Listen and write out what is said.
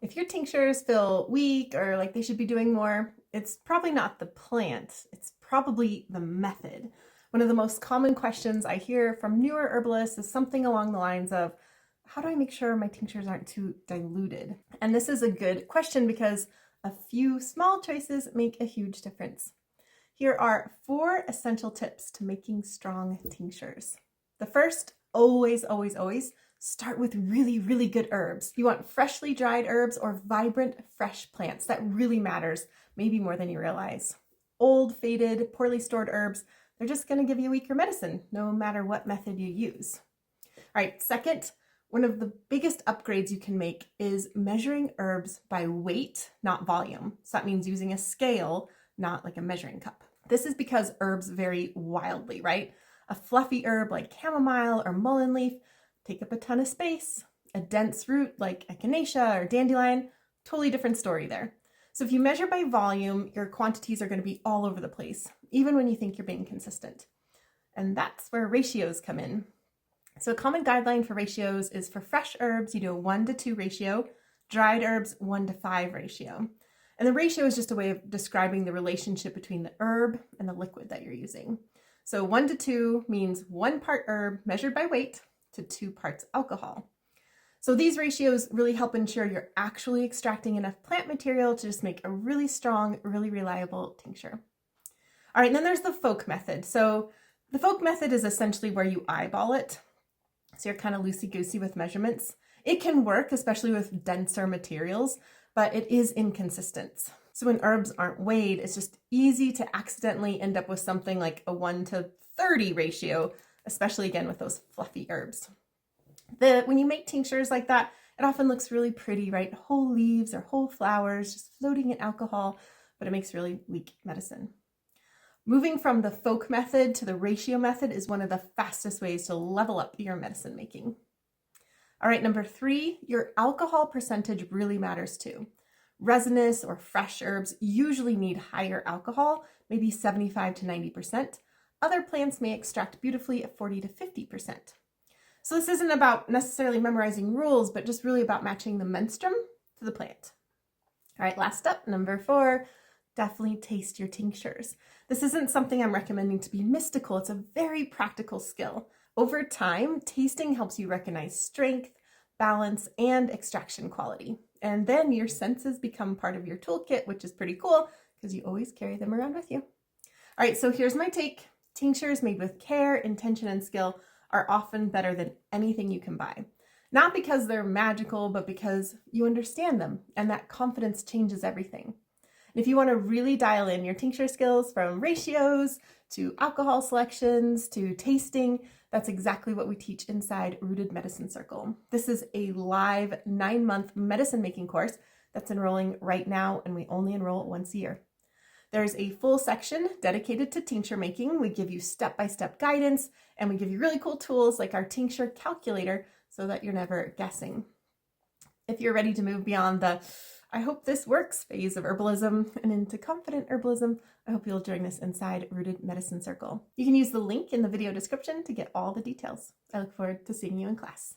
If your tinctures feel weak or like they should be doing more, it's probably not the plant, it's probably the method. One of the most common questions I hear from newer herbalists is something along the lines of, how do I make sure my tinctures aren't too diluted? And this is a good question because a few small choices make a huge difference. Here are 4 essential tips to making strong tinctures. The first, always, always, always, start with really, really good herbs. You want freshly dried herbs or vibrant, fresh plants. That really matters, maybe more than you realize. Old, faded, poorly stored herbs, they're just going to give you weaker medicine, no matter what method you use. All right, second, one of the biggest upgrades you can make is measuring herbs by weight, not volume. So that means using a scale, not like a measuring cup. This is because herbs vary wildly, right? A fluffy herb like chamomile or mullein leaf take up a ton of space. A dense root like echinacea or dandelion, totally different story there. So if you measure by volume, your quantities are going to be all over the place, even when you think you're being consistent. And that's where ratios come in. So a common guideline for ratios is for fresh herbs, you do a 1-to-2 ratio, dried herbs 1-to-5 ratio. And the ratio is just a way of describing the relationship between the herb and the liquid that you're using. So 1-to-2 means 1 part herb measured by weight to 2 parts alcohol. So these ratios really help ensure you're actually extracting enough plant material to just make a really strong, really reliable tincture. All right, and then there's the folk method. So the folk method is essentially where you eyeball it. So you're kind of loosey-goosey with measurements. It can work, especially with denser materials, but it is inconsistent. So when herbs aren't weighed, it's just easy to accidentally end up with something like a 1-to-30 ratio, especially again with those fluffy herbs. When you make tinctures like that, it often looks really pretty, right? Whole leaves or whole flowers just floating in alcohol, but it makes really weak medicine. Moving from the folk method to the ratio method is one of the fastest ways to level up your medicine making. All right, number 3, your alcohol percentage really matters too. Resinous or fresh herbs usually need higher alcohol, maybe 75 to 90%. Other plants may extract beautifully at 40 to 50%. So this isn't about necessarily memorizing rules, but just really about matching the menstruum to the plant. All right, last up, number 4, definitely taste your tinctures. This isn't something I'm recommending to be mystical. It's a very practical skill. Over time, tasting helps you recognize strength, balance, and extraction quality. And then your senses become part of your toolkit, which is pretty cool because you always carry them around with you. All right, so here's my take. Tinctures made with care, intention, and skill are often better than anything you can buy. Not because they're magical, but because you understand them, and that confidence changes everything. And if you want to really dial in your tincture skills from ratios to alcohol selections to tasting, that's exactly what we teach inside Rooted Medicine Circle. This is a live 9-month medicine making course that's enrolling right now, and we only enroll once a year. There's a full section dedicated to tincture making. We give you step-by-step guidance, and we give you really cool tools like our tincture calculator so that you're never guessing. If you're ready to move beyond the "I hope this works" phase of herbalism and into confident herbalism, I hope you'll join us inside Rooted Medicine Circle. You can use the link in the video description to get all the details. I look forward to seeing you in class.